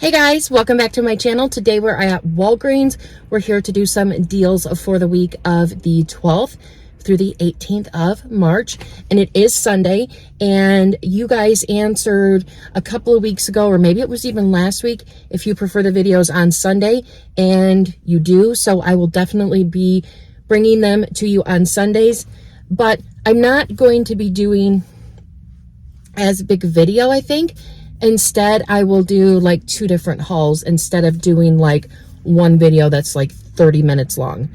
Hey guys, welcome back to my channel. Today we're at Walgreens. We're here to do some deals for the week of the 12th through the 18th of March, and it is Sunday. And you guys answered a couple of weeks ago, or maybe it was even last week, if you prefer the videos on Sunday, and you do. So I will definitely be bringing them to you on Sundays, but I'm not going to be doing as big video, I think. Instead, I will do like 2 different hauls instead of doing like one video that's like 30 minutes long.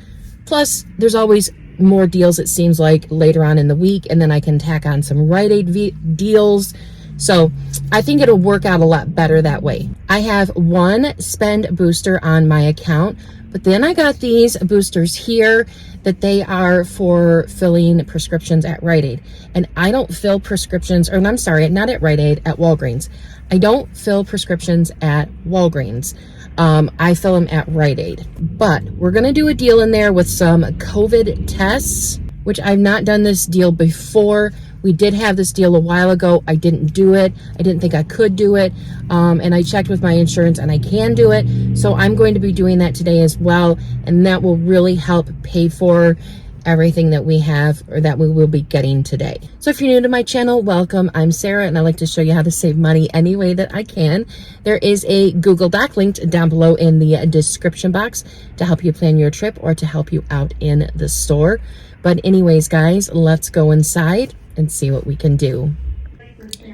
Plus, there's always more deals, it seems like, later on in the week, and then I can tack on some Rite Aid deals. So I think it'll work out a lot better that way. I have one spend booster on my account, but then I got these boosters here that they are for filling prescriptions at Rite Aid. And I don't fill prescriptions, or I'm sorry, not at Rite Aid, at Walgreens. I don't fill prescriptions at Walgreens. I fill them at Rite Aid. But we're gonna do a deal in there with some COVID tests, which I've not done this deal before. We did have this deal a while ago. I didn't do it. I didn't think I could do it. And I checked with my insurance and I can do it. So I'm going to be doing that today as well. And that will really help pay for everything that we have, or that we will be getting today. So if you're new to my channel, welcome. I'm Sarah, and I like to show you how to save money any way that I can. There is a Google Doc linked down below in the description box to help you plan your trip or to help you out in the store. But anyways, guys, let's go inside and see what we can do.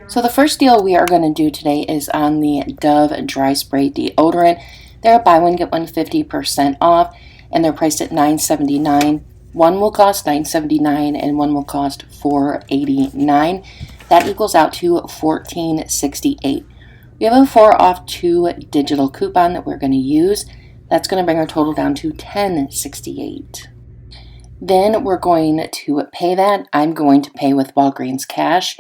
So the first deal we are going to do today is on the Dove Dry Spray Deodorant. They're buy one get one 50% off, and they're priced at $9.79. One will cost $9.79 and one will cost $4.89. That equals out to $14.68. We have a 4 off 2 digital coupon that we're going to use. That's going to bring our total down to $10.68. Then we're going to pay that. I'm going to pay with Walgreens cash.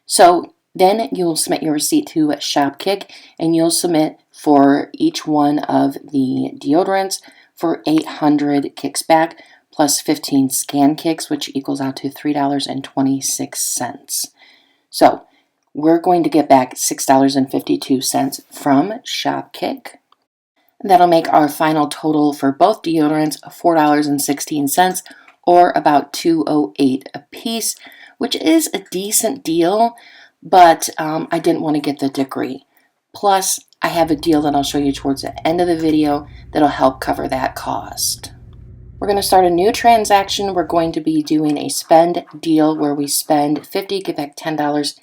So then you'll submit your receipt to Shop.with, and you'll submit for each one of the deodorants for 800 kicks back, plus 15 scan kicks, which equals out to $3.26. So we're going to get back $6.52 from Shop.with. That'll make our final total for both deodorants $4.16, or about $2.08 a piece, which is a decent deal, but I didn't want to get the degree. Plus, I have a deal that I'll show you towards the end of the video that'll help cover that cost. We're going to start a new transaction. We're going to be doing a spend deal where we spend $50, get back $10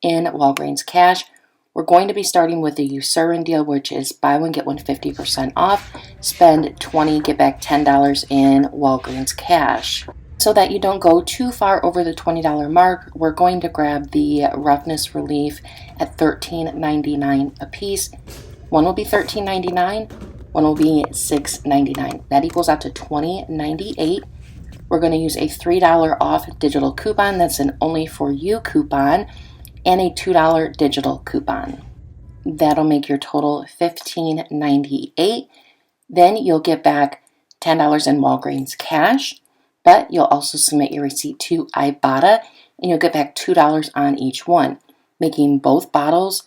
in Walgreens cash. We're going to be starting with the Eucerin deal, which is buy one, get one 50% off. Spend $20, get back $10 in Walgreens cash. So that you don't go too far over the $20 mark, we're going to grab the Roughness Relief at $13.99 a piece. One will be $13.99. One will be $6.99. That equals out to $20.98. We're going to use a $3 off digital coupon. That's an Only For You coupon, and a $2 digital coupon. That'll make your total $15.98. Then you'll get back $10 in Walgreens cash, but you'll also submit your receipt to Ibotta, and you'll get back $2 on each one, making both bottles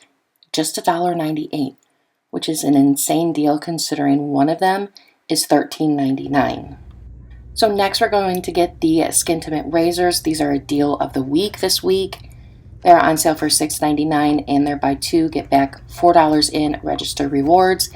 just $1.98. Which is an insane deal considering one of them is $13.99. So next we're going to get the Skintimate razors. These are a deal of the week this week. They're on sale for $6.99, and they're buy 2, get back $4 in register rewards.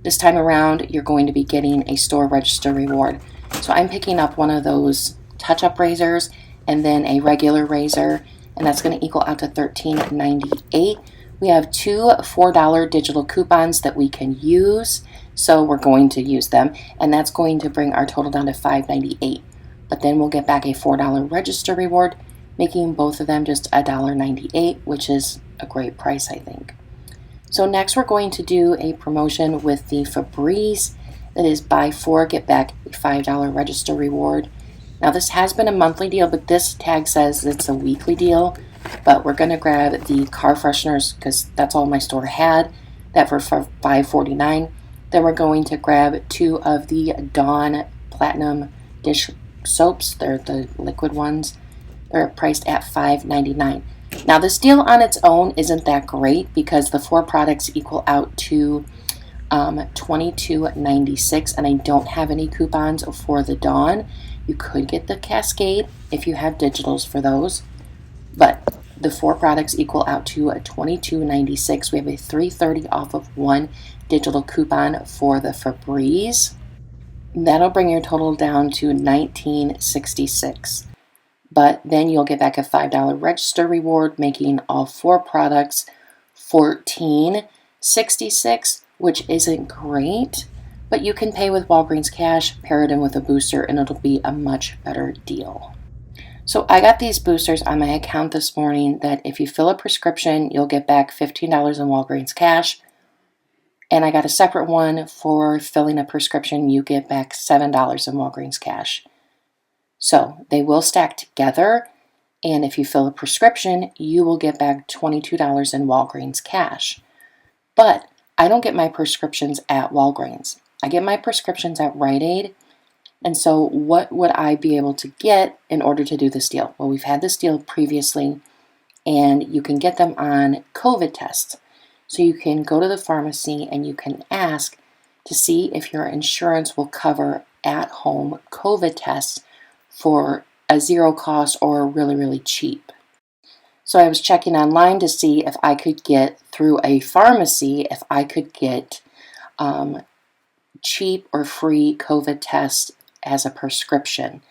This time around, you're going to be getting a store register reward. So I'm picking up one of those touch-up razors and then a regular razor, and that's going to equal out to $13.98. We have 2 $4 digital coupons that we can use, so we're going to use them, and that's going to bring our total down to $5.98. But then we'll get back a $4 register reward, making both of them just $1.98, which is a great price, I think. So next we're going to do a promotion with the Febreze that is buy 4, get back a $5 register reward. Now this has been a monthly deal, but this tag says it's a weekly deal. But we're going to grab the car fresheners because that's all my store had, that for $5.49. Then we're going to grab 2 of the Dawn Platinum dish soaps. They're the liquid ones. They're priced at $5.99. Now this deal on its own isn't that great because the 4 products equal out to $22.96, and I don't have any coupons for the Dawn. You could get the Cascade if you have digitals for those, but the 4 products equal out to $22.96. We have a $3.30 off of one digital coupon for the Febreze. That'll bring your total down to $19.66. But then you'll get back a $5 register reward, making all 4 products $14.66, which isn't great, but you can pay with Walgreens cash, pair it in with a booster, and it'll be a much better deal. So I got these boosters on my account this morning that if you fill a prescription, you'll get back $15 in Walgreens cash. And I got a separate one for filling a prescription. You get back $7 in Walgreens cash. So they will stack together. And if you fill a prescription, you will get back $22 in Walgreens cash. But I don't get my prescriptions at Walgreens. I get my prescriptions at Rite Aid. And so what would I be able to get in order to do this deal? Well, we've had this deal previously, and you can get them on COVID tests. So you can go to the pharmacy and you can ask to see if your insurance will cover at-home COVID tests for a zero cost or really, really cheap. So I was checking online to see if I could get through a pharmacy, if I could get cheap or free COVID tests as a prescription.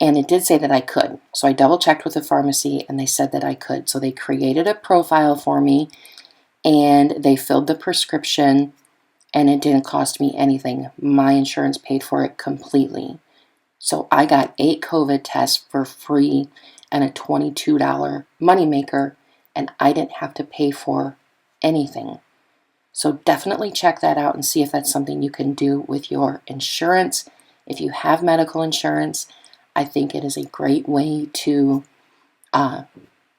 And it did say that I could. So I double checked with the pharmacy and they said that I could. So they created a profile for me and they filled the prescription and it didn't cost me anything. My insurance paid for it completely. So I got 8 COVID tests for free and a $22 moneymaker, and I didn't have to pay for anything. So definitely check that out and see if that's something you can do with your insurance. If you have medical insurance, I think it is a great way to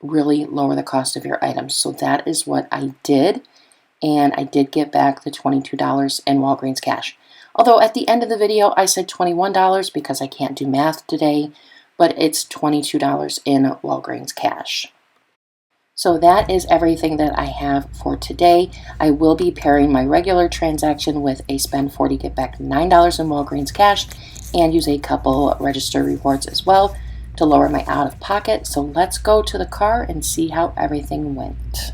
really lower the cost of your items. So that is what I did, and I did get back the $22 in Walgreens cash. Although at the end of the video I said $21 because I can't do math today, but it's $22 in Walgreens cash. So that is everything that I have for today. I will be pairing my regular transaction with a spend 40 get back $9 in Walgreens cash and use a couple register rewards as well to lower my out-of-pocket. So let's go to the car and see how everything went.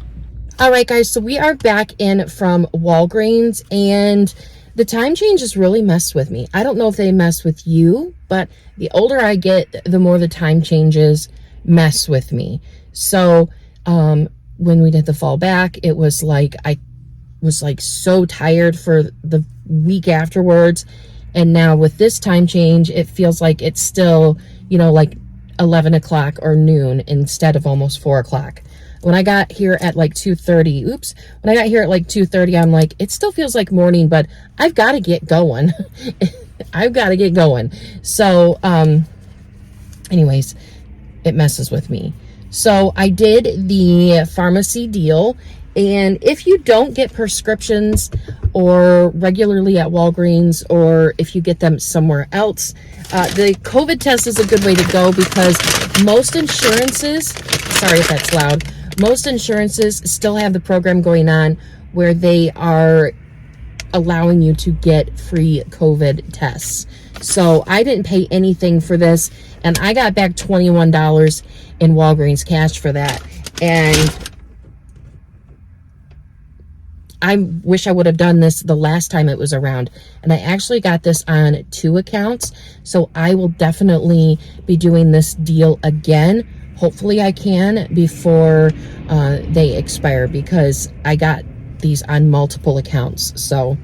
All right, guys, so we are back in from Walgreens, and the time changes really messed with me. I don't know if they mess with you, but the older I get, the more the time changes mess with me. So when we did the fall back, it was like I was like so tired for the week afterwards. And now with this time change, it feels like it's still, you know, like 11 o'clock or noon instead of almost 4 o'clock. When I got here at like 2:30, I'm like, it still feels like morning, but I've got to get going. I've got to get going. So, anyways, it messes with me. So I did the pharmacy deal, and if you don't get prescriptions or regularly at Walgreens, or if you get them somewhere else, the COVID test is a good way to go because most insurances, sorry if that's loud, most insurances still have the program going on where they are allowing you to get free COVID tests. So I didn't pay anything for this, and I got back $21 in Walgreens cash for that. And I wish I would have done this the last time it was around. And I actually got this on 2 accounts. So I will definitely be doing this deal again. Hopefully I can before they expire, because I got these on multiple accounts. So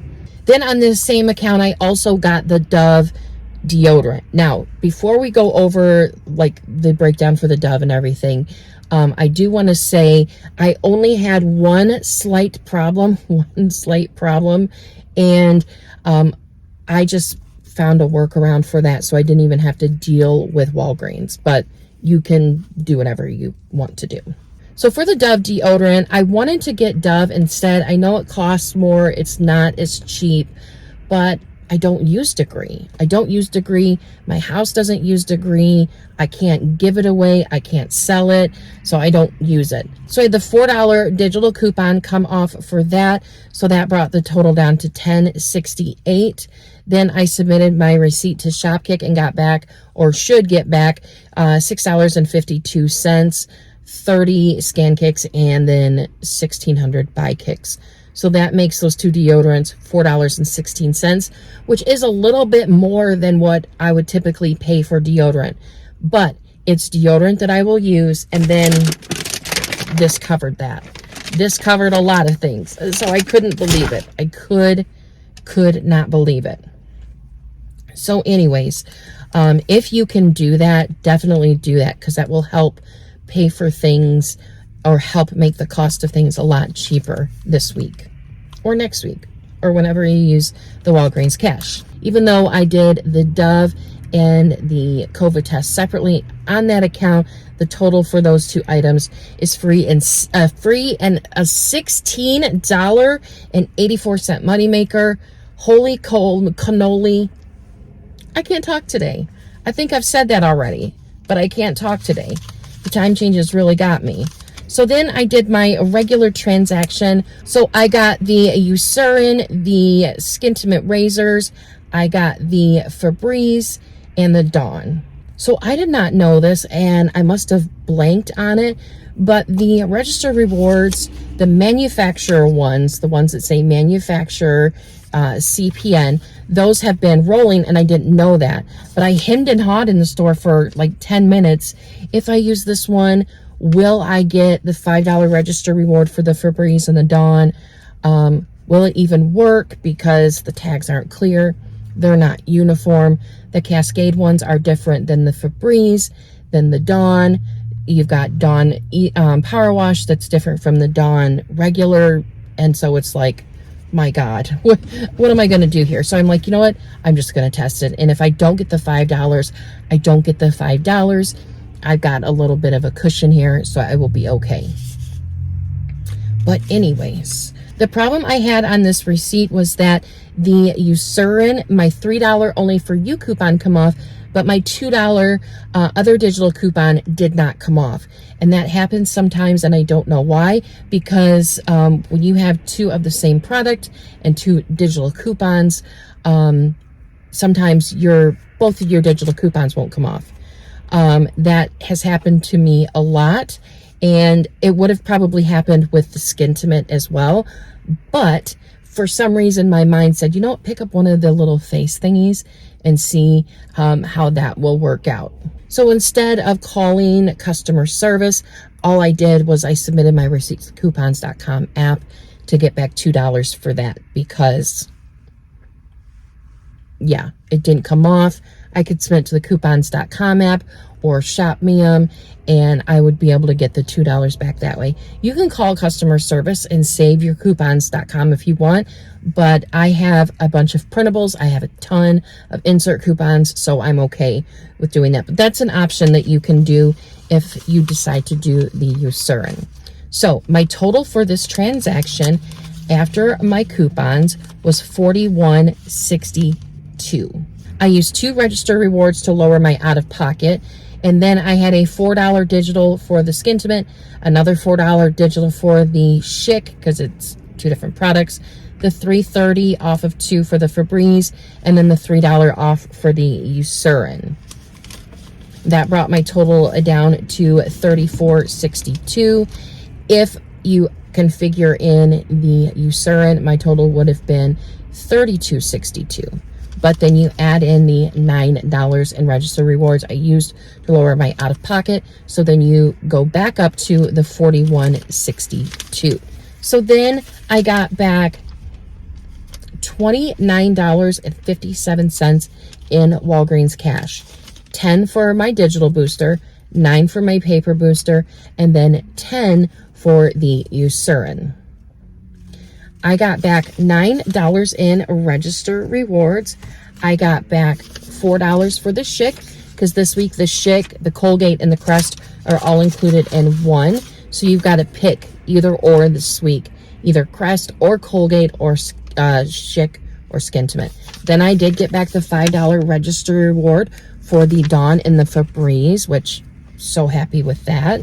then on this same account, I also got the Dove deodorant. Now, before we go over like the breakdown for the Dove and everything, I do want to say I only had one slight problem, and I just found a workaround for that, so I didn't even have to deal with Walgreens, but you can do whatever you want to do. So for the Dove deodorant, I wanted to get Dove instead. I know it costs more, it's not as cheap, but I don't use degree. I don't use degree. My house doesn't use degree. I can't give it away. I can't sell it. So I don't use it. So I had the $4 digital coupon come off for that. So that brought the total down to $10.68. Then I submitted my receipt to Shopkick and got back, or should get back, $6.52, 30 scan kicks, and then 1,600 buy kicks. So that makes those two deodorants $4.16, which is a little bit more than what I would typically pay for deodorant. But it's deodorant that I will use, and then this covered that. This covered a lot of things. So I couldn't believe it. I could not believe it. So anyways, if you can do that, definitely do that, because that will help pay for things, or help make the cost of things a lot cheaper this week or next week, or whenever you use the Walgreens cash. Even though I did the Dove and the COVID test separately on that account, the total for those two items is free and a $16.84 moneymaker. Holy cannoli. I can't talk today. I think I've said that already, but I can't talk today. The time changes really got me. So then I did my regular transaction. So I got the Eucerin, the Skintimate razors, I got the Febreze, and the Dawn. So I did not know this, and I must have blanked on it, but the registered rewards, the manufacturer ones, the ones that say manufacturer, CPN, those have been rolling, and I didn't know that. But I hemmed and hawed in the store for like 10 minutes. If I use this one, will I get the $5 register reward for the Febreze and the Dawn? Will it even work? Because the tags aren't clear. They're not uniform. The Cascade ones are different than the Febreze, than the Dawn. You've got Dawn Power Wash that's different from the Dawn regular. And so it's like, my God, what am I going to do here? So I'm like, you know what? I'm just going to test it. And if I don't get the $5, I don't get the $5. I've got a little bit of a cushion here, so I will be okay. But anyways, the problem I had on this receipt was that the Eucerin, my $3 only for you coupon come off, but my $2 other digital coupon did not come off. And that happens sometimes, and I don't know why, because when you have two of the same product and two digital coupons, sometimes both of your digital coupons won't come off. That has happened to me a lot, and it would have probably happened with the Skintimate as well. But for some reason, my mind said, you know what, pick up one of the little face thingies and see how that will work out. So instead of calling customer service, all I did was I submitted my receipts to coupons.com app to get back $2 for that, because yeah, it didn't come off. I could submit to the coupons.com app or ShopMeum, and I would be able to get the $2 back that way. You can call customer service and save your coupons.com if you want, but I have a bunch of printables. I have a ton of insert coupons, so I'm okay with doing that. But that's an option that you can do if you decide to do the Eucerin. So my total for this transaction after my coupons was $41.62. I used 2 register rewards to lower my out-of-pocket, and then I had a $4 digital for the Skintimate, another $4 digital for the Schick, because it's 2 different products, the $3.30 off of 2 for the Febreze, and then the $3 off for the Eucerin. That brought my total down to $34.62. If you configure in the Eucerin, my total would have been $32.62. But then you add in the $9 in register rewards I used to lower my out-of-pocket. So then you go back up to the $41.62. So then I got back $29.57 in Walgreens cash. 10 for my digital booster, 9 for my paper booster, and then 10 for the Eucerin. I got back $9 in register rewards. I got back $4 for the Schick, because this week the Schick, the Colgate, and the Crest are all included in one. So you've got to pick either or this week, either Crest or Colgate or Schick or Skin Intimate. Then I did get back the $5 register reward for the Dawn and the Febreze, which so happy with that.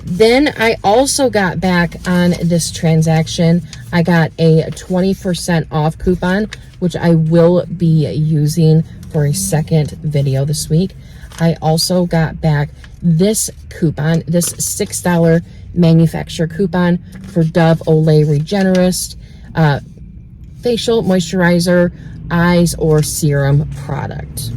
Then I also got back on this transaction. I got a 20% off coupon, which I will be using for a second video this week. I also got back this coupon, this $6 manufacturer coupon for Dove Olay Regenerist facial moisturizer, eyes, or serum product.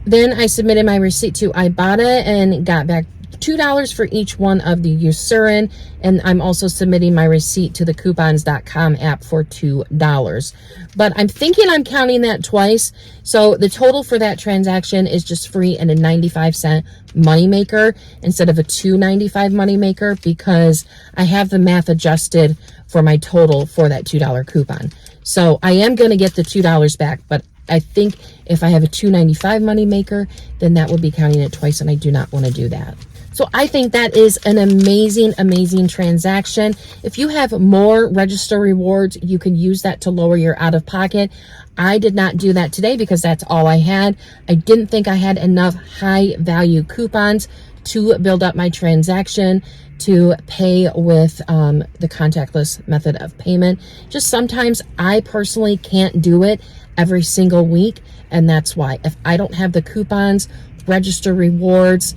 Then I submitted my receipt to Ibotta and got back $2 for each one of the Eucerin, and I'm also submitting my receipt to the coupons.com app for $2. But I'm thinking I'm counting that twice, so the total for that transaction is just free and a 95-cent moneymaker instead of a $2.95 moneymaker, because I have the math adjusted for my total for that $2 coupon. So I am going to get the $2 back, but I think if I have a $2.95 moneymaker, then that would be counting it twice, and I do not want to do that. So I think that is an amazing, amazing transaction. If you have more register rewards, you can use that to lower your out-of-pocket. I did not do that today because that's all I had. I didn't think I had enough high-value coupons to build up my transaction to pay with the contactless method of payment. Just sometimes I personally can't do it every single week, and that's why. If I don't have the coupons, register rewards,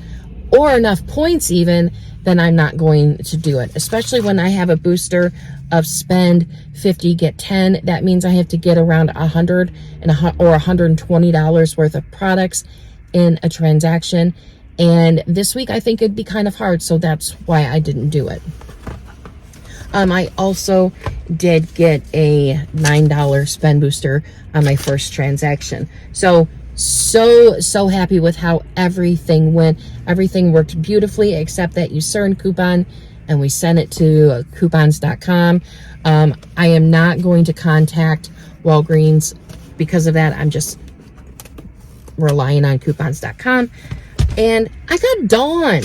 or enough points even, then I'm not going to do it. Especially when I have a booster of spend 50, get 10. That means I have to get around $100 or $120 worth of products in a transaction. And this week I think it'd be kind of hard, so that's why I didn't do it. I also did get a $9 spend booster on my first transaction. So happy with how everything went. Everything worked beautifully except that Eucerin coupon, and we sent it to coupons.com. I am not going to contact Walgreens because of that. I'm just relying on coupons.com. And I got Dawn.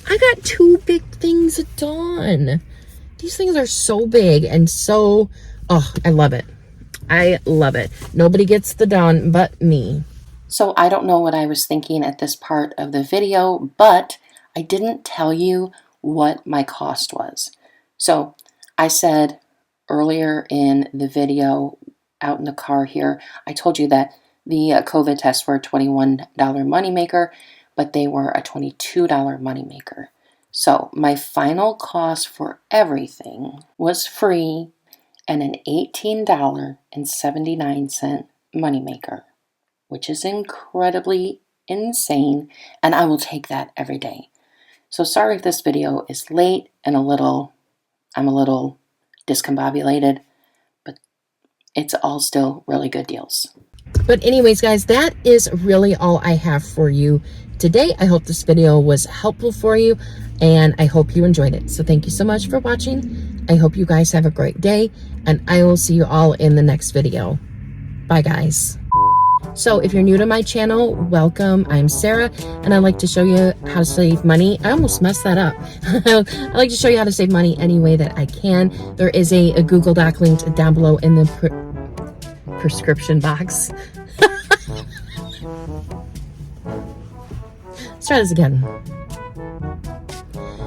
I got 2 big things at Dawn. These things are so big and so, oh, I love it. I love it. Nobody gets the Dawn but me. So I don't know what I was thinking at this part of the video, but I didn't tell you what my cost was. So I said earlier in the video out in the car here, I told you that the COVID tests were a $21 moneymaker, but they were a $22 moneymaker. So my final cost for everything was free and an $18.79 moneymaker, which is incredibly insane, and I will take that every day. So sorry if this video is late and I'm a little discombobulated, but it's all still really good deals. But anyways, guys, that is really all I have for you today. I hope this video was helpful for you, and I hope you enjoyed it. So thank you so much for watching. I hope you guys have a great day, and I will see you all in the next video. Bye, guys. So if you're new to my channel, welcome. I'm Sarah, and I like to show you how to save money. I almost messed that up. I like to show you how to save money any way that I can. There is a Google Doc linked down below in the prescription box. Let's try this again.